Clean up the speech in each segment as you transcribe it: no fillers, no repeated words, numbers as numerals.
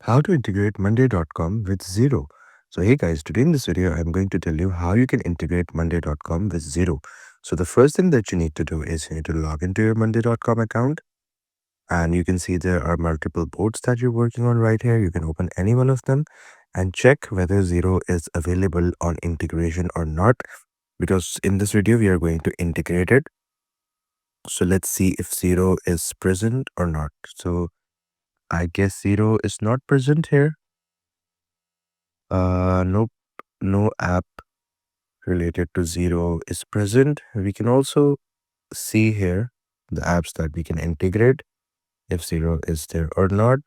How to integrate Monday.com with Xero. So hey guys, today in this video, I'm going to tell you how you can integrate Monday.com with Xero. So the first thing that you need to do is you need to log into your Monday.com account, and you can see there are multiple boards that you're working on right here. You can open any one of them and check whether Xero is available on integration or not, because in this video, we are going to integrate it. So let's see if Xero is present or not. So I guess Xero is not present here. Nope, no app related to Xero is present. We can also see here the apps that we can integrate, if Xero is there or not.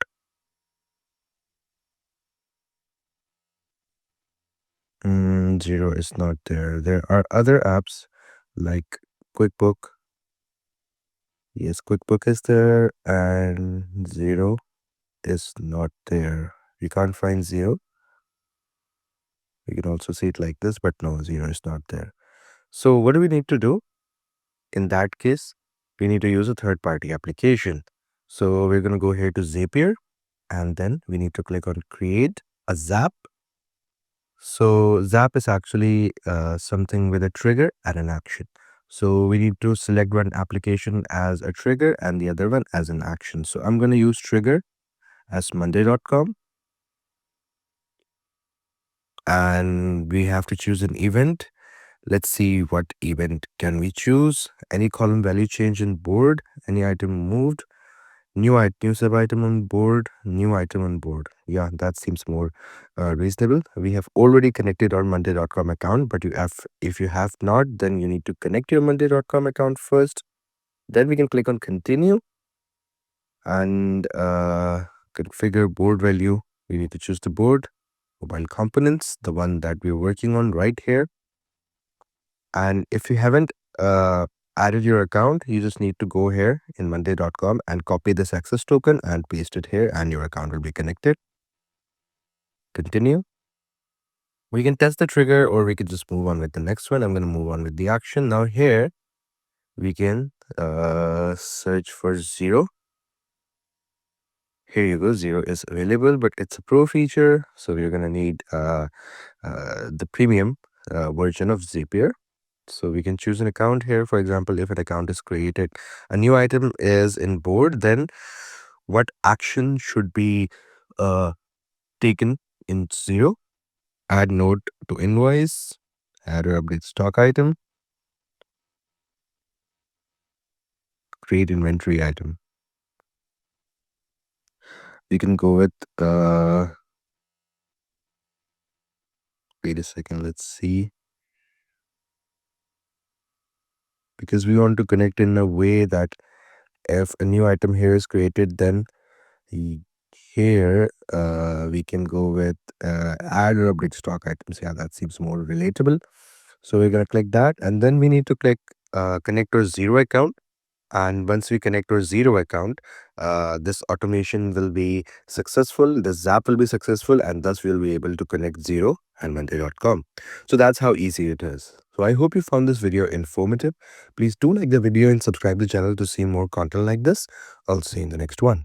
Xero is not there. There are other apps like QuickBook. Yes, QuickBook is there, and Xero is not there. We can't find Xero. We can also see it like this, but no, Xero is not there. So what do we need to do? In that case, we need to use a third-party application. So we're going to go here to Zapier, and then we need to click on create a Zap. So Zap is actually something with a trigger and an action. So we need to select one application as a trigger and the other one as an action. So I'm going to use trigger as Monday.com, and we have to choose an event. Let's see what event can we choose. Any column value change in board, any item moved, new sub item on board, new item on board. Yeah, that seems more reasonable. We have already connected our Monday.com account, but if you have not, then you need to connect your Monday.com account first. Then we can click on continue and configure board value. We need to choose the board, mobile components, the one that we're working on right here. And if you haven't added your account, you just need to go here in Monday.com and copy this access token and paste it here, and your account will be connected. Continue. We can test the trigger, or we could just move on with the next one. I'm going to move on with the action. Now here, we can search for Xero. Here you go. Xero is available, but it's a pro feature. So we're going to need the premium version of Zapier. So we can choose an account here. For example, if an account is created, a new item is in board, then what action should be taken in Xero? Add note to invoice, add or update stock item, create inventory item. We can go with, wait a second, let's see. Because we want to connect in a way that if a new item here is created, then here we can go with add or update stock items. Yeah, that seems more relatable. So we're going to click that, and then we need to click connect our Xero account. And once we connect our Xero account, this automation will be successful, the Zap will be successful, and thus we'll be able to connect Xero and Monday.com. So that's how easy it is. So I hope you found this video informative. Please do like the video and subscribe the channel to see more content like this. I'll see you in the next one.